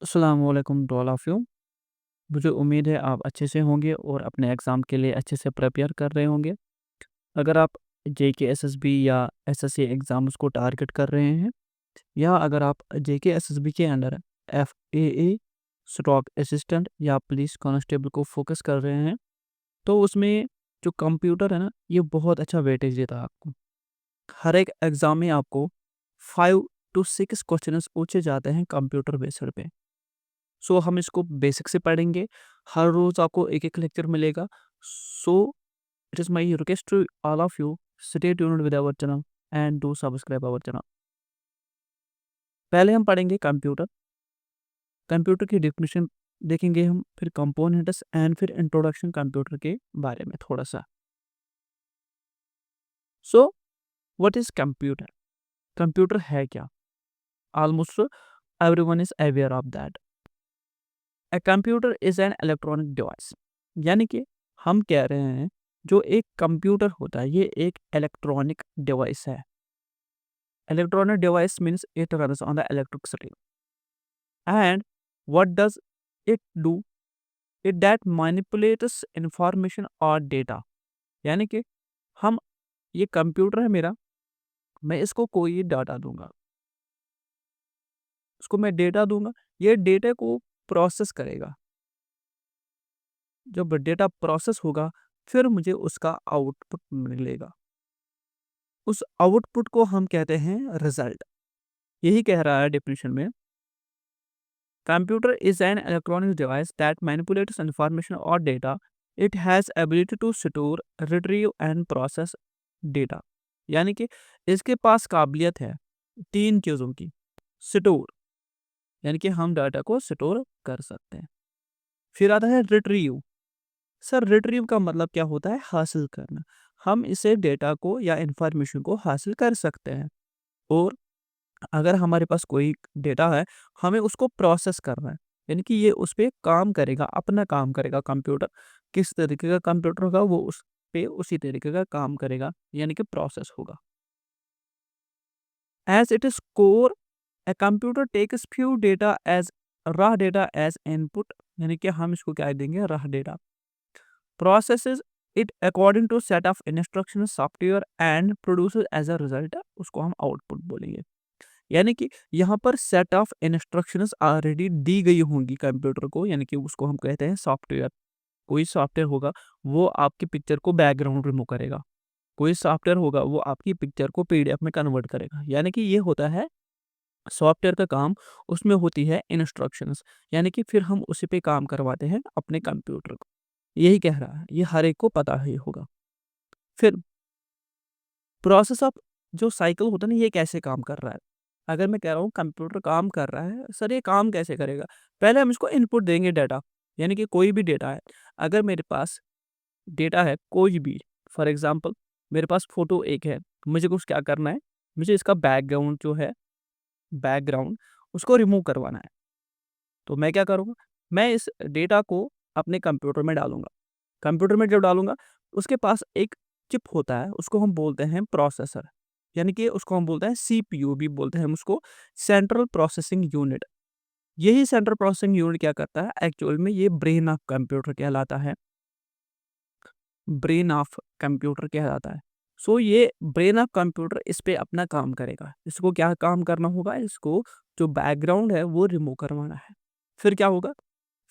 अस्सलाम वालेकुम to all of you. मुझे उम्मीद है आप अच्छे से होंगे और अपने एग्ज़ाम के लिए अच्छे से प्रिपेयर कर रहे होंगे। अगर आप जेके एसएसबी या एसएससी एग्ज़ाम्स को टारगेट कर रहे हैं या अगर आप जेके एसएसबी के अंडर एफएए, स्टॉक असिस्टेंट या पुलिस कांस्टेबल को फ़ोकस कर रहे हैं, तो उसमें जो कंप्यूटर है ना, ये बहुत अच्छा वेटेज देता है आपको। हर एक एग्ज़ाम में आपको 5 टू 6 क्वेश्चंस पूछे जाते हैं कंप्यूटर बेस्ड पे। सो हम इसको बेसिक से पढ़ेंगे। हर रोज़ आपको एक-एक लेक्चर मिलेगा। So it is my request to all of you, stay tuned with our channel and do subscribe our channel. पहले हम पढ़ेंगे कंप्यूटर। कंप्यूटर की डेफिनिशन देखेंगे हम, फिर कंपोनेंट्स एंड फिर इंट्रोडक्शन कंप्यूटर के बारे में थोड़ा-सा। So what is computer? Computer है क्या? Almost everyone is aware of that. A computer is an electronic device. यानी कि हम कह रहे हैं जो एक कंप्यूटर होता है ये एक इलेक्ट्रॉनिक डिवाइस है। Electronic device means it runs on the electricity and what does it do? It that manipulates information और डेटा। यानी कि हम ये कंप्यूटर है मेरा, मैं इसको कोई डाटा दूंगा, उसको मैं डेटा दूंगा, ये डेटा को प्रोसेस करेगा। जब डेटा प्रोसेस होगा फिर मुझे उसका आउटपुट मिलेगा। उस आउटपुट को हम कहते हैं रिजल्ट। यही कह रहा है डेफिनेशन में, computer is an electronic device that manipulates information और data. It has ability to store, retrieve and process data. यानी कि इसके पास काबिलियत है तीन चीज़ों की। स्टोर, यानी कि हम डाटा को स्टोर कर सकते हैं। फिर आता है रिट्रीव। सर रिट्रीव का मतलब क्या होता है? हासिल करना। हम इसे डेटा को या इंफॉर्मेशन को हासिल कर सकते हैं। और अगर हमारे पास कोई डेटा है, हमें उसको प्रोसेस करना है, यानी कि ये उस पे काम करेगा, अपना काम करेगा कंप्यूटर। किस तरीके का कंप्यूटर होगा वो उस पे उसी तरीके का काम करेगा, यानी कि प्रोसेस होगा। As it is core, a computer takes few data as raw data as input. यानी कि हम इसको क्या देंगे? Raw data. Processes it according to set of instruction software and produces as a result, उसको हम आउटपुट बोलेंगे। यानी कि यहाँ पर सेट ऑफ इंस्ट्रक्शंस ऑलरेडी दी गई होंगी कंप्यूटर को, यानी कि उसको हम कहते हैं सॉफ्टवेयर। कोई सॉफ्टवेयर होगा वो आपकी पिक्चर को बैकग्राउंड रिमूव करेगा, कोई सॉफ्टवेयर होगा वो आपकी पिक्चर को पीडीएफ में कन्वर्ट करेगा। यानी कि ये होता है सॉफ्टवेयर का काम, उसमें होती है इंस्ट्रक्शंस। यानी कि फिर हम उसी पे काम करवाते हैं अपने कंप्यूटर को। यही कह रहा है, ये हर एक को पता ही होगा। फिर प्रोसेस ऑफ जो साइकिल होता है ना, ये कैसे काम कर रहा है? अगर मैं कह रहा हूँ कंप्यूटर काम कर रहा है, सर ये काम कैसे करेगा? पहले हम इसको इनपुट देंगे डाटा, यानी कि कोई भी डेटा है। अगर मेरे पास डेटा है कोई भी, फॉर एग्ज़ाम्पल मेरे पास फ़ोटो एक है, मुझे कुछ क्या करना है? मुझे इसका बैकग्राउंड जो है, बैकग्राउंड उसको रिमूव करवाना है। तो मैं क्या करूँगा? मैं इस डेटा को अपने कंप्यूटर में डालूँगा। कंप्यूटर में जब डालूँगा, उसके पास एक चिप होता है, उसको हम बोलते हैं प्रोसेसर। यानी कि उसको हम बोलते हैं सीपीयू भी बोलते हैं हम उसको, सेंट्रल प्रोसेसिंग यूनिट। यही सेंट्रल प्रोसेसिंग यूनिट क्या करता है? एक्चुअल में ये ब्रेन ऑफ कंप्यूटर कहलाता है। ब्रेन ऑफ कंप्यूटर कहलाता है। सो ये ब्रेन ऑफ कंप्यूटर इस पे अपना काम करेगा। इसको क्या काम करना होगा? इसको जो बैकग्राउंड है वो रिमूव करवाना है। फिर क्या होगा?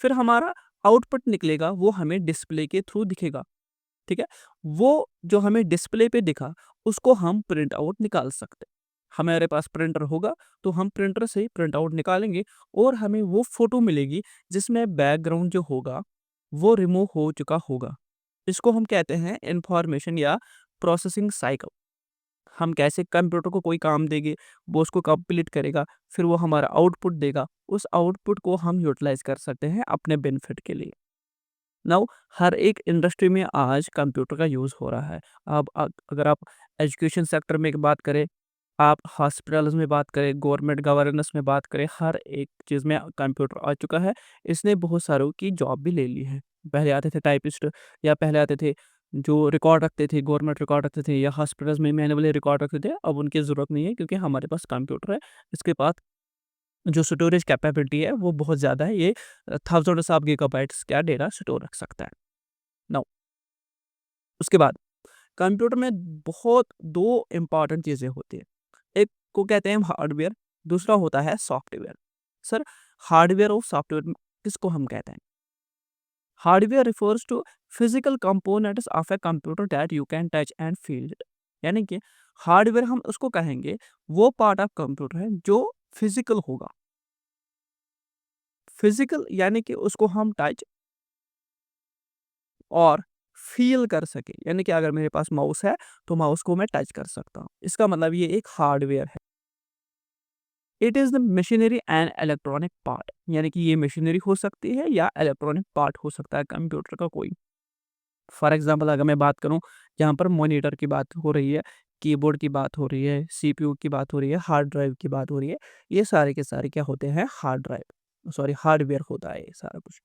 फिर हमारा आउटपुट निकलेगा, वो हमें डिस्प्ले के थ्रू दिखेगा। ठीक है? वो जो हमें डिस्प्ले पे दिखा, उसको हम प्रिंट आउट निकाल सकते हैं। हमारे पास प्रिंटर होगा, तो हम प्रिंटर से प्रिंट आउट निकालेंगे और हमें वो फ़ोटो मिलेगी जिसमें बैकग्राउंड जो होगा, वो रिमूव हो चुका होगा। इसको हम कहते हैं इन्फॉर्मेशन या प्रोसेसिंग साइकिल। हम कैसे कंप्यूटर को कोई काम देंगे, वो उसको कंप्लीट करेगा, फिर वो हमारा आउटपुट देगा। उस आउटपुट को हम यूटिलाइज़ कर सकते हैं अपने बेनिफिट के लिए। नाउ हर एक इंडस्ट्री में आज कंप्यूटर का यूज़ हो रहा है। अब अगर आप एजुकेशन सेक्टर में बात करें, आप हॉस्पिटल्स में बात करें, गवर्नमेंट गवर्नेंस में बात करें, हर एक चीज़ में कंप्यूटर आ चुका है। इसने बहुत सारों की जॉब भी ले ली है। पहले आते थे टाइपिस्ट, या पहले आते थे जो रिकॉर्ड रखते थे, गवर्नमेंट रिकॉर्ड रखते थे, या हॉस्पिटल्स में मैनुअली रिकॉर्ड रखते थे। अब उनकी ज़रूरत नहीं है क्योंकि हमारे पास कंप्यूटर है। इसके पास जो स्टोरेज कैपेबिलिटी है वो बहुत ज़्यादा है, ये थाउज़ेंड्स ऑफ गीगाबाइट्स क्या डेटा स्टोर रख सकता है। नाउ उसके बाद कंप्यूटर में बहुत 2 इम्पोर्टेंट चीज़ें होती हैं। एक को कहते हैं हम हार्डवेयर, दूसरा होता है सॉफ्टवेयर। सर हार्डवेयर और सॉफ्टवेयर किसको हम कहते हैं? Hardware refers to physical components of a computer that you can touch and feel it. यानी कि हार्डवेयर हम उसको कहेंगे वो पार्ट ऑफ कंप्यूटर है जो फिजिकल होगा। फिजिकल यानी कि उसको हम टच और फ़ील कर सकें। यानी कि अगर मेरे पास माउस है, तो माउस को मैं टच कर सकता हूँ। इसका मतलब ये एक हार्डवेयर है। It is the machinery and electronic part, यानी कि ये मशीनरी हो सकती है या इलेक्ट्रॉनिक पार्ट हो सकता है कंप्यूटर का कोई। फॉर एग्ज़ाम्पल अगर मैं बात करूँ, यहाँ पर मॉनिटर की बात हो रही है, कीबोर्ड की बात हो रही है, सीपीयू की बात हो रही है, हार्ड ड्राइव की बात हो रही है। ये सारे के सारे क्या होते हैं? हार्ड ड्राइव सॉरी हार्डवेयर होता है ये सारा कुछ।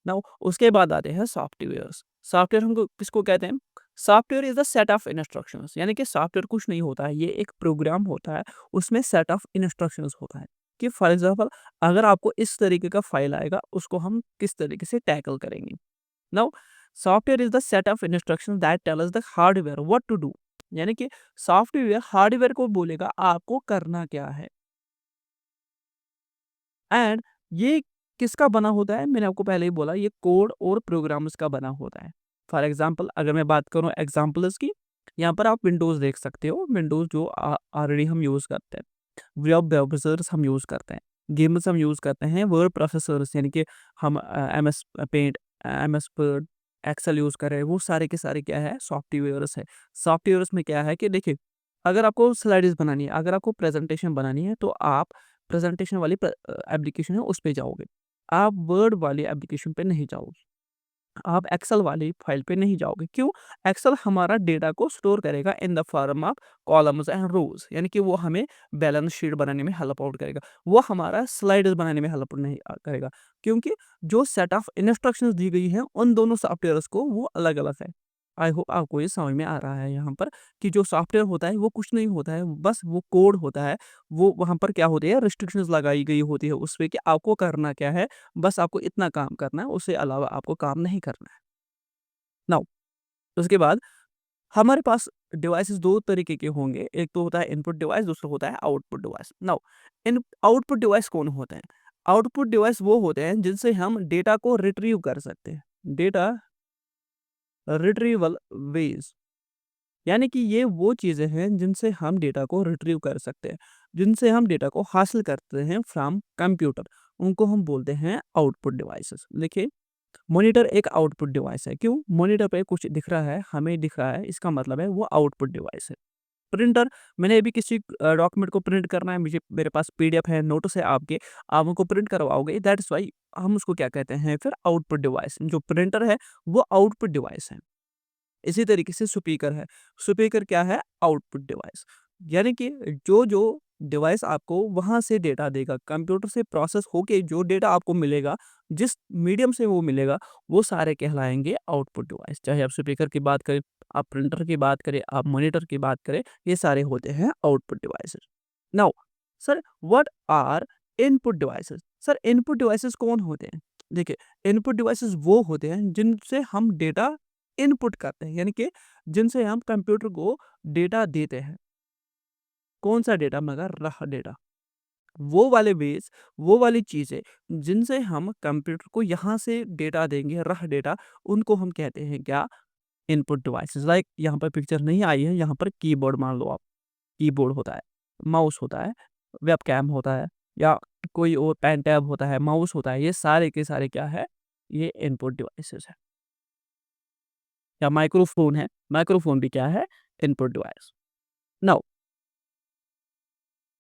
नाउ उसके बाद आते हैं सॉफ्टवेयर्स। सॉफ्टवेयर हमको किसको कहते हैं? Software is the set of instructions, यानी कि सॉफ्टवेयर कुछ नहीं होता है, ये एक प्रोग्राम होता है, उसमें सेट ऑफ इंस्ट्रक्शंस होता है। कि फॉर एग्ज़ाम्पल अगर आपको इस तरीके का फाइल आएगा, उसको हम किस तरीके से टैकल करेंगे। Now software is the set of instructions that tell us the hardware what to do. यानी कि सॉफ्टवेयर हार्डवेयर को बोलेगा आपको करना क्या है। एंड ये किसका बना होता है? मैंने आपको पहले ही बोला, ये कोड और प्रोग्राम्स का बना होता है। फॉर एग्ज़ाम्पल अगर मैं बात करूँ एग्ज़ाम्पल्स की, यहाँ पर आप विंडोज़ देख सकते हो, विंडोज़ जो ऑलरेडी हम यूज़ करते हैं। वेब ब्राउज़र्स हम यूज़ करते हैं, गेम्स हम यूज़ करते हैं, वर्ड प्रोसेसर्स यानी कि हम MS Paint, MS Word, Excel use कर रहे हैं, वो सारे के सारे क्या है? सॉफ्टवेयर्स है। सॉफ्टवेयर्स में क्या है कि देखिए, अगर आपको स्लाइड्स बनानी है, अगर आपको प्रेज़ेंटेशन बनानी है, तो आप प्रेज़ेंटेशन वाली एप्लीकेशन है उस पे जाओगे। आप वर्ड वाली एप्लीकेशन पे नहीं जाओगे। आप एक्सेल वाली फाइल पे नहीं जाओगे। क्यों? एक्सेल हमारा डेटा को स्टोर करेगा in the form of columns and rows, यानी कि वो हमें बैलेंस शीट बनाने में हेल्प आउट करेगा। वो हमारा स्लाइड्स बनाने में हेल्प नहीं करेगा। क्योंकि जो सेट ऑफ इंस्ट्रक्शंस दी गई हैं उन दोनों सॉफ्टवेयर्स को वो अलग-अलग है। आई होप आपको ये समझ में आ रहा है यहाँ पर कि जो सॉफ्टवेयर होता है वो कुछ नहीं होता है, बस वो कोड होता है। वो वहाँ पर क्या होती है? रिस्ट्रिक्शंस लगाई गई होती है उसपे कि आपको करना क्या है? बस आपको इतना काम करना है, उससे अलावा आपको काम नहीं करना है। नाउ उसके बाद हमारे पास डिवाइसेस 2 तरीके के होंगे, एक तो होता है इनपुट डिवाइस, दूसरा होता है output device. Now in output device कौन होते हैं? आउटपुट डिवाइस वो होते हैं जिनसे हम डेटा को रिट्रीव कर सकते हैं। डेटा रिट्रीवल वेज़, यानी कि ये वो चीज़ें हैं जिनसे हम डेटा को रिट्रीव कर सकते हैं, जिनसे हम डेटा को हासिल करते हैं फ्रॉम कंप्यूटर, उनको हम बोलते हैं आउटपुट डिवाइसेस। देखिए, मॉनिटर एक आउटपुट डिवाइस है। क्यों? मॉनिटर पे कुछ दिख रहा है, हमें दिख रहा है, इसका मतलब है वो आउटपुट डिवाइस है। प्रिंटर, मैंने अभी किसी डॉक्यूमेंट को प्रिंट करना है, मुझे मेरे पास पीडीएफ है, नोट्स है आपके, आप उनको प्रिंट करवाओगे, दैट्स व्हाई हम उसको क्या कहते हैं फिर? Output device. जो प्रिंटर है, वो आउटपुट डिवाइस है। इसी तरीके से स्पीकर है। स्पीकर क्या है? Output device. यानी कि जो डिवाइस आपको वहाँ से डेटा देगा, कंप्यूटर से प्रोसेस होके जो डेटा आपको मिलेगा, जिस मीडियम से वो मिलेगा, वो सारे कहलाएँगे आउटपुट डिवाइस। चाहे आप स्पीकर की बात करें, आप प्रिंटर की बात करें, आप मॉनिटर की बात करें, ये सारे होते हैं output devices. Now sir what are input devices? Sir input devices कौन होते हैं? देखिए, इनपुट डिवाइसेज़ वो होते हैं जिनसे हम डेटा इनपुट करते हैं, यानी कि जिनसे हम कंप्यूटर को डेटा देते हैं। कौन-सा डेटा? मगर रहा डेटा। वो वाले बेस, वो वाली चीज़ें जिनसे हम कंप्यूटर को यहाँ से डेटा देंगे, रहा डेटा, उनको हम कहते हैं क्या? Input devices. लाइक यहाँ पर पिक्चर नहीं आई है, यहाँ पर कीबोर्ड मान लो आप। कीबोर्ड होता है, माउस होता है, वेबकैम होता है या कोई और पेन टैब होता है, माउस होता है, ये सारे के सारे क्या है? ये इनपुट डिवाइसेज़ हैं। या माइक्रोफ़ोन है, माइक्रोफ़ोन भी क्या है? Input device. नाउ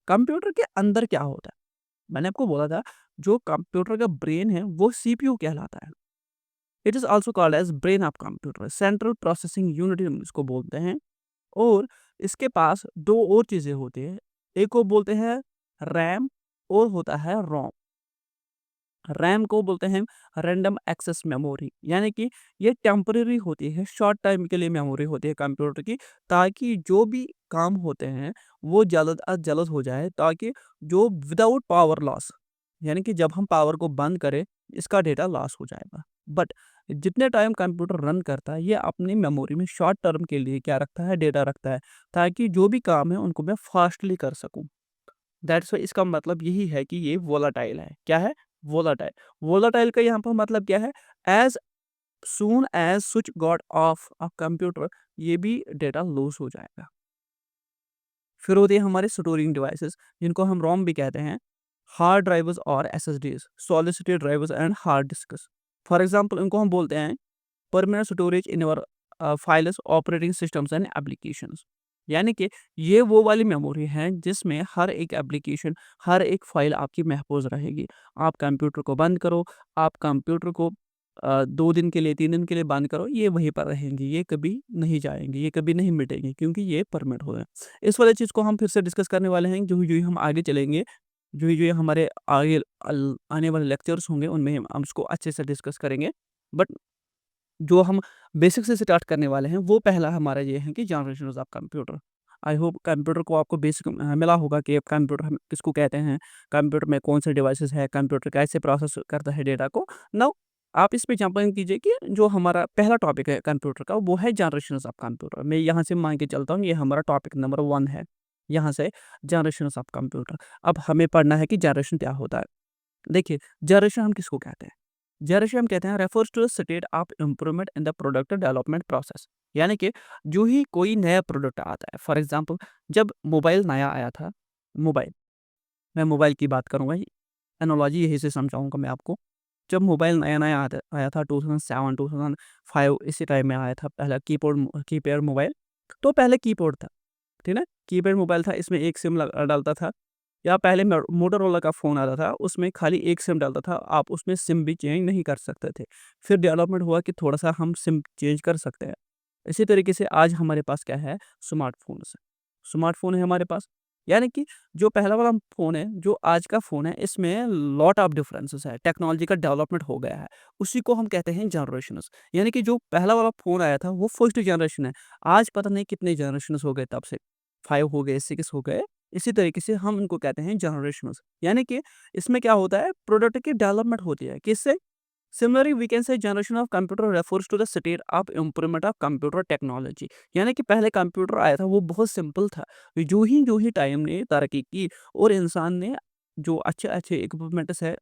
कंप्यूटर के अंदर क्या होता है? मैंने आपको बोला था, जो कंप्यूटर का ब्रेन है वो सीपीयू कहलाता है। It is also called as brain of computer, central processing unit हम इसको बोलते हैं। और इसके पास 2 और चीज़ें होती हैं, एक को बोलते हैं रैम और होता है रोम। रैम को बोलते हैं रैंडम एक्सेस मेमोरी, यानी कि ये टेम्परेरी होती है, शॉर्ट टाइम के लिए मेमोरी होती है कंप्यूटर की, ताकि जो भी काम होते हैं वो जल्द अज जल्द हो जाए, ताकि जो विदाउट पावर लॉस यानी कि जब हम पावर को बंद करें, इसका डेटा लॉस हो जाएगा। बट जितने टाइम कंप्यूटर रन करता है, ये अपनी मेमोरी में शॉर्ट टर्म के लिए क्या रखता है, डेटा रखता है, ताकि जो भी काम है उनको मैं फास्टली कर सकूँ। दैट्स व्हाई इसका मतलब यही है कि ये वोलेटाइल है। क्या है? वोलेटाइल। वोलेटाइल का यहाँ पर मतलब क्या है? As soon as switch got of a computer, ये भी डेटा लॉस हो जाएगा। फिर होते हैं हमारे स्टोरिंग डिवाइसेस, जिनको हम रोम भी कहते हैं, हार्ड ड्राइव्स और SSDs, solid state drives and hard disks. For example इनको हम बोलते हैं permanent storage in your files, operating systems and applications. यानी कि ये वो वाली मेमोरी है जिसमें हर एक एप्लीकेशन, हर एक फाइल आपकी महफूज रहेगी। आप कंप्यूटर को बंद करो, आप कंप्यूटर को 2 दिन के लिए, 3 दिन के लिए बंद करो, ये वहीं पर रहेंगी, ये कभी नहीं जाएँगी, ये कभी नहीं मिटेंगी, क्योंकि ये परमानेंट हो गए। इस वाली चीज़ को हम फिर से डिस्कस करने वाले हैं, जो ही हम आगे चलेंगे, जो ही हमारे आगे आने वाले लेक्चर्स होंगे, उनमें हम इसको अच्छे से डिस्कस करेंगे। बट जो हम बेसिक से स्टार्ट करने वाले हैं, वो पहला हमारा ये है कि generations of computer. I hope computer को आपको बेसिक मिला होगा कि कंप्यूटर हम किसको कहते हैं, कंप्यूटर में कौन से डिवाइसेस है, कंप्यूटर कैसे प्रोसेस करता है डेटा को। नाउ आप इस पे जंप इन कीजिए कि जो हमारा पहला टॉपिक है कंप्यूटर का, वो है जनरेशंस ऑफ कंप्यूटर। मैं यहाँ से मान के चलता हूँ, ये हमारा टॉपिक नंबर 1 है। यहाँ से जनरेशंस ऑफ कंप्यूटर। अब हमें पढ़ना है कि जनरेशन क्या होता है। देखिए, जनरेशन हम किसको कहते हैं? जनरेशन हम कहते हैं refers to the state of improvement in the product development process. यानी कि जो ही कोई नया प्रोडक्ट आता है, फॉर एग्जांपल जब मोबाइल नया आया था, मोबाइल, मैं मोबाइल की बात करूँगा, एनालॉजी यहीं से समझाऊँगा मैं आपको। जब मोबाइल नया-नया आता आया था 2007, 2005, इसी टाइम में आया था पहला कीपैड मोबाइल। तो पहले कीबोर्ड था, ठीक है? कीपैड मोबाइल था, इसमें एक सिम डलता था। या पहले मोटोरोला का फ़ोन आता था, उसमें खाली एक सिम डलता था, आप उसमें सिम भी चेंज नहीं कर सकते थे। फिर डेवलपमेंट हुआ कि थोड़ा-सा हम सिम चेंज कर सकते हैं। इसी तरीके से आज हमारे पास क्या है? स्मार्टफ़ोन्स है। स्मार्टफ़ोन है हमारे पास, यानी कि जो पहला वाला फ़ोन है, जो आज का फ़ोन है, इसमें लॉट ऑफ डिफरेंसेस है, टेक्नोलॉजी का डेवलपमेंट हो गया है। उसी को हम कहते हैं जनरेशंस। यानी कि जो पहला वाला फ़ोन आया था, वो फर्स्ट जनरेशन है। आज पता नहीं कितने जनरेशंस हो गए तब से, 5 हो गए, 6 हो गए। इसी तरीके से हम इनको कहते हैं जनरेशंस। यानी कि इसमें क्या होता है, प्रोडक्ट की डेवलपमेंट होती है, किससे? Similarly we can say generation of computer refers to the state of improvement of computer technology. यानी कि पहले कंप्यूटर आया था, वो बहुत सिंपल था। जो ही टाइम ने तरक्की की और इंसान ने जो अच्छे-अच्छे इक्विपमेंट्स है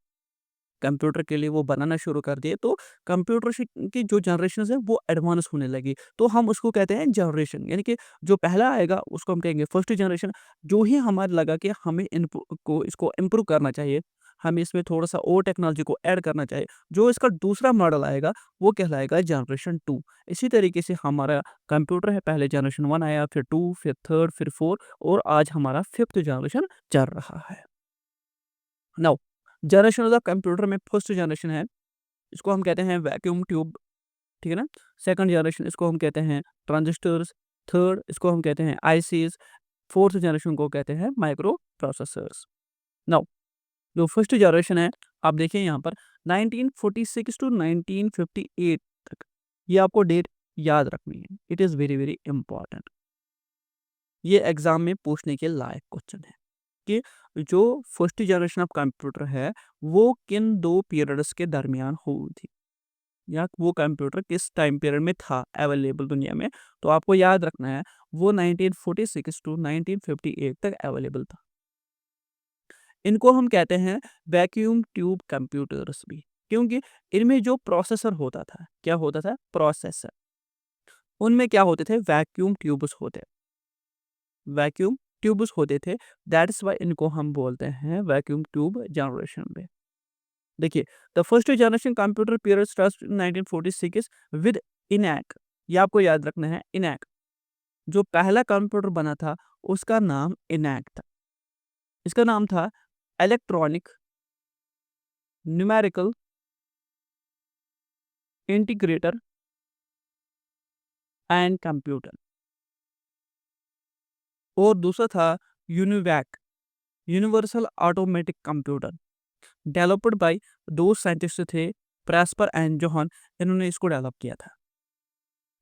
कंप्यूटर के लिए वो बनाना शुरू कर दिए, तो कंप्यूटर की जो जनरेशन्स है वो एडवांस होने लगी। तो हम उसको कहते हैं जनरेशन, यानी कि जो पहला आएगा उसको हम कहेंगे फर्स्ट जनरेशन। जो ही हमारे लगा कि हमें इसको इम्प्रूव करना चाहिए, हमें इसमें थोड़ा-सा और टेक्नोलॉजी को ऐड करना चाहिए, जो इसका दूसरा मॉडल आएगा वो कहलाएगा जनरेशन 2। इसी तरीके से हमारा कंप्यूटर है, पहले जनरेशन 1 आया, फिर 2, फिर 3, फिर 4 और आज हमारा 5th जनरेशन चल रहा है। Now generation of the computer में फर्स्ट जनरेशन है, इसको हम कहते हैं वैक्यूम ट्यूब, ठीक है ना? सेकंड जनरेशन इसको हम कहते हैं ट्रांजिस्टर्स, थर्ड इसको हम कहते हैं आईसीज़, फोर्थ जनरेशन को कहते हैं माइक्रो प्रोसेसर्स। नाउ जो फर्स्ट जनरेशन है, आप देखिए यहाँ पर 1946 टू 1958 तक, ये आपको डेट याद रखनी है। It is very, very important. ये एग्ज़ाम में पूछने के लायक क्वेश्चन है कि जो फर्स्ट जनरेशन ऑफ कंप्यूटर है, वो किन 2 पीरियड्स के दरमियान हुई थी, या वो कंप्यूटर किस टाइम पीरियड में था अवेलेबल दुनिया में। तो आपको याद रखना है, वो 1946 टू 1958 तक अवेलेबल था। इनको हम कहते हैं वैक्यूम ट्यूब कंप्यूटर्स भी, क्योंकि इनमें जो प्रोसेसर होता था, क्या होता था? प्रोसेसर। उनमें क्या होते थे? वैक्यूम ट्यूब्स होते, वैक्यूम ट्यूब्स होते थे। दैट्स व्हाई इनको हम बोलते हैं वैक्यूम ट्यूब जनरेशन में। देखिए, the first generation computer period starts in 1946 with ENIAC. ये आपको याद रखना है, इनैक। जो पहला कंप्यूटर बना था, उसका नाम इनैक था। इसका नाम था electronic numerical integrator and computer. और दूसरा था UNIVAC, universal automatic computer, developed by 2 scientist थे, प्रेस्पर एंड जोहान। इन्होंने इसको डेवलप किया था,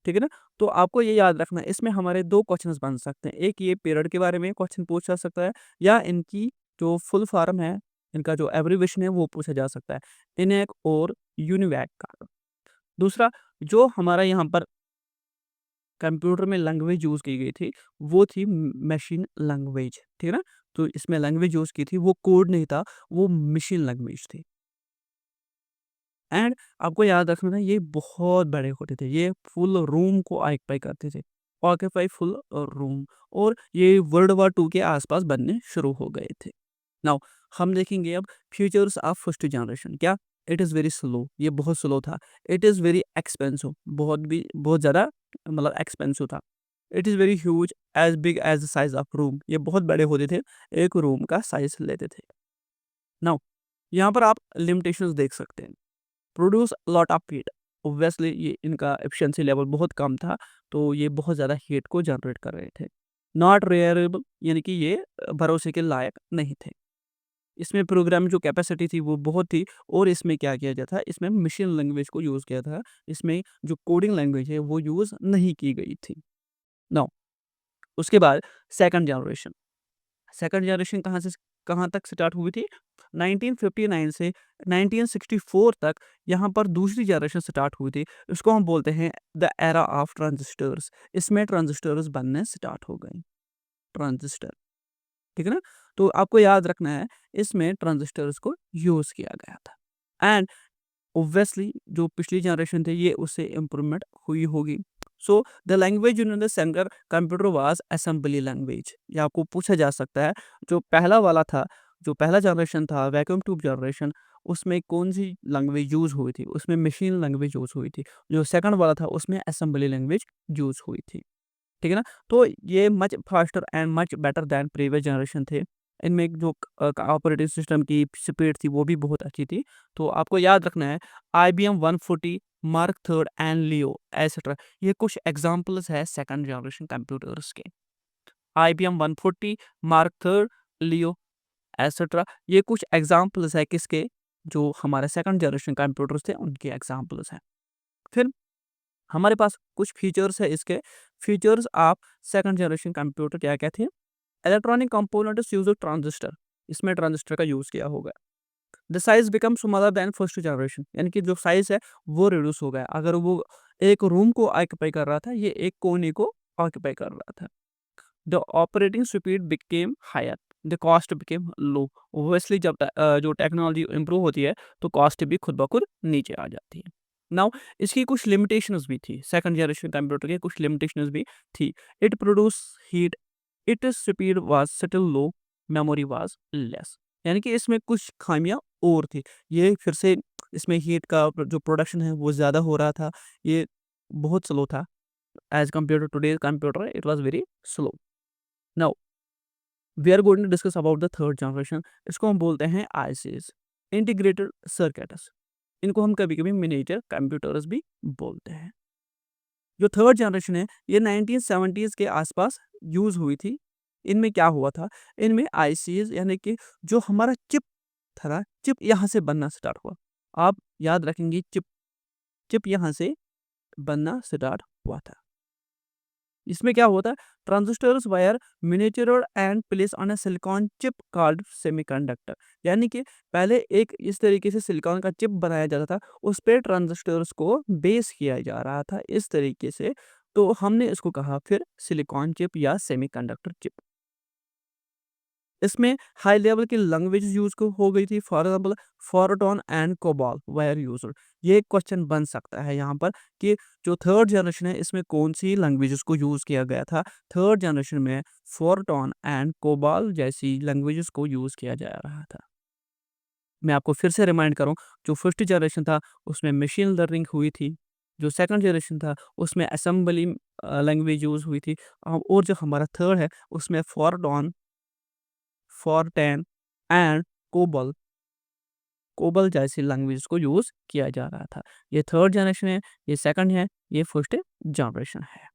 ठीक है ना? तो आपको ये याद रखना है, इसमें हमारे 2 क्वेश्चंस बन सकते हैं। एक ये पीरियड के बारे में क्वेश्चन पूछा जा सकता है, या इनकी जो फुल फॉर्म है, इनका जो एब्रिविएशन है वो पूछा जा सकता है, ENIAC और UNIVAC का। दूसरा जो हमारा यहाँ पर कंप्यूटर में लैंग्वेज यूज़ की गई थी, वो थी मशीन लैंग्वेज, ठीक है ना? तो इसमें लैंग्वेज यूज़ की थी, वो कोड नहीं था, वो मशीन लैंग्वेज थी। एंड आपको याद रखना था ये बहुत बड़े होते थे, ये फुल रूम को ऑक्यूपाई करते थे, ऑक्यूपाई फुल रूम, और ये वर्ल्ड वॉर 2 के आसपास बनने शुरू हो गए थे। नाउ हम देखेंगे अब फीचर्स ऑफ फर्स्ट जनरेशन। क्या? इट इज़ वेरी स्लो, ये बहुत स्लो था। इट इज़ वेरी एक्सपेंसिव, बहुत ज़्यादा मतलब एक्सपेंसिव था। It is very huge, as big as the size of room, ये बहुत बड़े होते थे, एक रूम का साइज़ लेते थे। नाउ यहाँ पर आप लिमिटेशंस देख सकते हैं। Produce lot of heat, obviously ये इनका एफिशिएंसी लेवल बहुत कम था, तो ये बहुत ज़्यादा हीट को जनरेट कर रहे थे। नॉट रिलायबल, यानी कि ये भरोसे के लायक नहीं थे। इसमें प्रोग्राम जो कैपेसिटी थी वो बहुत थी, और इसमें क्या किया गया था, इसमें मशीन लैंग्वेज को यूज़ किया था। इसमें जो कोडिंग लैंग्वेज है वो यूज़ नहीं की गई थी। नाउ उसके बाद सेकंड जनरेशन। सेकंड जनरेशन कहाँ तक स्टार्ट हुई थी? 1959 से 1964 तक यहाँ पर दूसरी जनरेशन स्टार्ट हुई थी। इसको हम बोलते हैं द एरा ऑफ ट्रांजिस्टर्स। इसमें ट्रांजिस्टर्स बनने स्टार्ट हो गए। ट्रांजिस्टर, ठीक है ना? तो आपको याद रखना है, इसमें ट्रांजिस्टर्स को यूज़ किया गया था। एंड ऑब्वियसली जो पिछली जनरेशन थे ये उससे इम्प्रूवमेंट हुई होगी। So the language in the centre computer was assembly language. ये आपको पूछा जा सकता है, जो पहला वाला था, जो पहला जनरेशन था वैक्यूम ट्यूब जनरेशन, उसमें कौन सी लैंग्वेज यूज़ हुई थी? उसमें मशीन लैंग्वेज यूज़ हुई थी। जो सेकंड वाला था उसमें असेंबली लैंग्वेज यूज़ हुई थी। ठीक है ना? तो ये much faster and much better than previous generation थे। इनमें जो ऑपरेटिंग सिस्टम की स्पीड थी वो भी बहुत अच्छी थी। तो आपको याद रखना है IBM 140, mark third and Leo etcetera, ये कुछ एग्ज़ाम्पल्स है सेकंड जनरेशन कंप्यूटर्स के। IBM 140, मार्क थर्ड, लियो एटसेट्रा, ये कुछ एग्ज़ाम्पल्स है किसके? जो हमारे सेकंड जनरेशन कंप्यूटर्स थे उनके एग्ज़ाम्पल्स हैं। फिर हमारे पास कुछ फीचर्स है इसके। Features of second generation computer क्या-क्या थे? इलेक्ट्रॉनिक कंपोनेंट्स यूज ट्रांजिस्टर, इसमें ट्रांजिस्टर का यूज़ किया होगा। The size become smaller than first generation, यानी कि जो साइज़ है वो रिड्यूस हो गया। अगर वो एक रूम को ऑक्यूपाई कर रहा था, ये एक कोने को ऑक्यूपाई कर रहा था। The operating speed became higher, the cost became low. Obviously जब जो टेक्नोलॉजी इम्प्रूव होती है तो कॉस्ट भी खुद ब खुद नीचे आ जाती है। नाउ इसकी कुछ लिमिटेशंस भी थी, सेकंड जनरेशन कंप्यूटर की कुछ लिमिटेशंस भी थी। It produce heat, its speed was settle low, memory was less, यानी कि इसमें कुछ खामियां और थी। ये फिर से इसमें हीट का जो प्रोडक्शन है वो ज़्यादा हो रहा था, ये बहुत स्लो था। As compare to today's computer it was very slow. Now we are going to discuss about the third generation. इसको हम बोलते हैं आईसीज, इंटीग्रेटेड सर्किट्स। इनको हम कभी कभी मिनिएचर कंप्यूटर्स भी बोलते हैं। जो थर्ड जनरेशन है ये 1970s के आसपास यूज हुई थी। इनमें क्या हुआ था? इनमें आईसीज यानी कि जो हमारा चिप था ना, चिप यहाँ से बनना स्टार्ट हुआ। आप याद रखेंगे चिप, चिप यहाँ से बनना स्टार्ट हुआ था। इसमें क्या होता है? Transistors were miniaturized and place on a silicon chip called semiconductor, यानी कि पहले एक इस तरीके से सिलिकॉन का चिप बनाया जाता था, उस पे ट्रांजिस्टर्स को बेस किया जा रहा था इस तरीके से। तो हमने इसको कहा फिर सिलिकॉन चिप या सेमीकंडक्टर चिप। इसमें हाई लेवल की लैंग्वेज यूज हो गई थी, for example FORTRAN and COBOL were used. ये क्वेश्चन बन सकता है यहाँ पर कि जो थर्ड जनरेशन है इसमें कौन सी लैंग्वेजेस को यूज किया गया था? थर्ड जनरेशन में फोरटॉन एंड कोबाल जैसी लैंग्वेजेस को यूज किया जा रहा था। मैं आपको फिर से रिमाइंड करूं, जो फर्स्ट जनरेशन था उसमें मशीन लर्निंग हुई थी, जो सेकंड जनरेशन था उसमें असेंबली लैंग्वेज यूज हुई थी, और जो हमारा थर्ड है उसमें फोरटॉन, फॉरटैन एंड कोबल, कोबल जैसी लैंग्वेज को यूज़ किया जा रहा था। ये थर्ड जनरेशन है, ये सेकंड है, ये फर्स्ट जनरेशन है।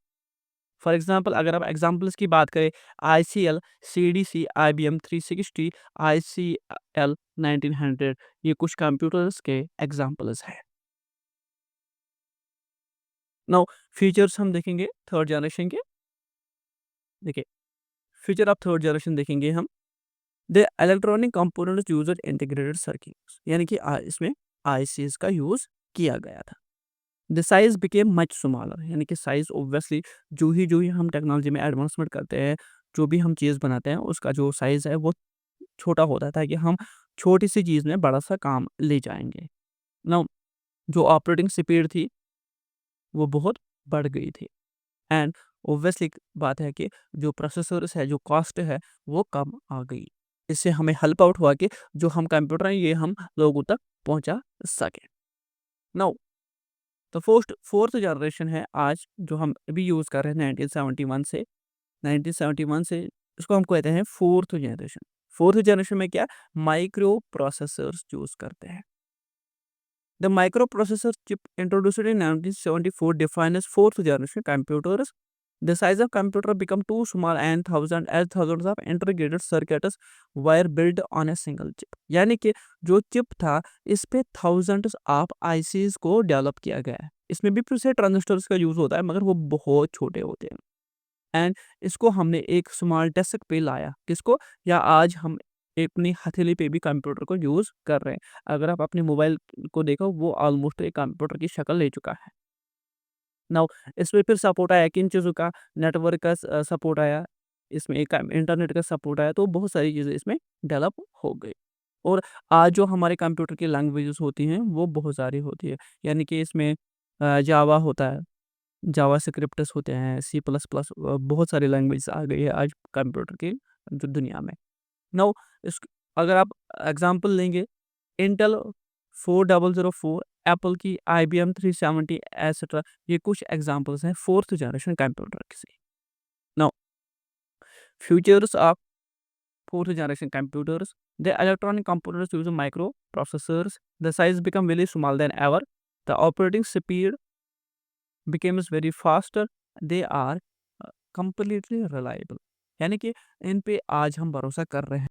फॉर एग्जांपल अगर आप एग्जांपल्स की बात करें, आईसीएल, सीडीसी, आईबीएम 360, आईसीएल 1900, ये कुछ कंप्यूटर्स के एग्जांपल्स हैं। नाउ फीचर्स हम देखेंगे थर्ड जनरेशन के। देखिए, फीचर ऑफ थर्ड जनरेशन देखेंगे हम। The electronic components used integrated circuits, यानी कि इसमें आईसीज का यूज किया गया था। The size became much smaller, यानी कि साइज ऑब्वियसली जो ही हम टेक्नोलॉजी में एडवांसमेंट करते हैं, जो भी हम चीज़ बनाते हैं, उसका जो साइज है वो छोटा होता है ताकि हम छोटी सी चीज़ में बड़ा सा काम ले जाएंगे। नाउ जो ऑपरेटिंग स्पीड थी वो बहुत बढ़ गई थी, एंड ऑब्वियसली बात है कि जो प्रोसेसर्स है, जो कॉस्ट है, वो कम आ गई। इससे हमें हेल्प आउट हुआ कि जो हम कंप्यूटर हैं ये हम लोगों तक पहुंचा सकें। नाउ तो फोर्थ जनरेशन है आज जो हम अभी यूज़ कर रहे हैं 1971 से इसको हम कहते हैं फोर्थ जनरेशन। फोर्थ जनरेशन में क्या माइक्रो प्रोसेसर्स यूज़ करते हैं। The microprocessor chip introduced in 1974 defines fourth generation computers. The size of computer become too small and thousands of integrated circuits were built on a single chip. यानी कि जो chip था इस पे thousands of ICs को develop किया गया है। इसमें भी फिर से ट्रांजिस्टर्स का यूज होता है मगर वो बहुत छोटे होते हैं। एंड इसको हमने एक स्मॉल डेस्क पे लाया किसको, या आज हम अपनी हथेली पे भी कंप्यूटर को यूज कर रहे हैं। अगर आप अपने मोबाइल को देखो वो ऑलमोस्ट एक कंप्यूटर की शक्ल ले चुका है। नाउ इसमें फिर सपोर्ट आया किन चीज़ों का, नेटवर्क का सपोर्ट आया, इसमें एक इंटरनेट का सपोर्ट आया, तो बहुत सारी चीज़ें इसमें डेवलप हो गई। और आज जो हमारे कंप्यूटर की लैंग्वेजेस होती हैं वो बहुत सारी होती है, यानी कि इसमें जावा होता है, जावा स्क्रिप्ट्स होते हैं, सी प्लस प्लस, बहुत सारी लैंग्वेज आ गई है आज कंप्यूटर की जो दुनिया में। नाउ इस अगर आप एग्जांपल लेंगे, इंटेल 4004, एप्पल की IBM 370 एटसेट्रा, ये कुछ एग्जांपल्स हैं फोर्थ जनरेशन कंप्यूटर की। Now features of fourth generation computers, the electronic components use microprocessors, the size become very small than ever, the operating speed becomes very faster, they are completely reliable, यानी कि इन पे आज हम भरोसा कर रहे हैं।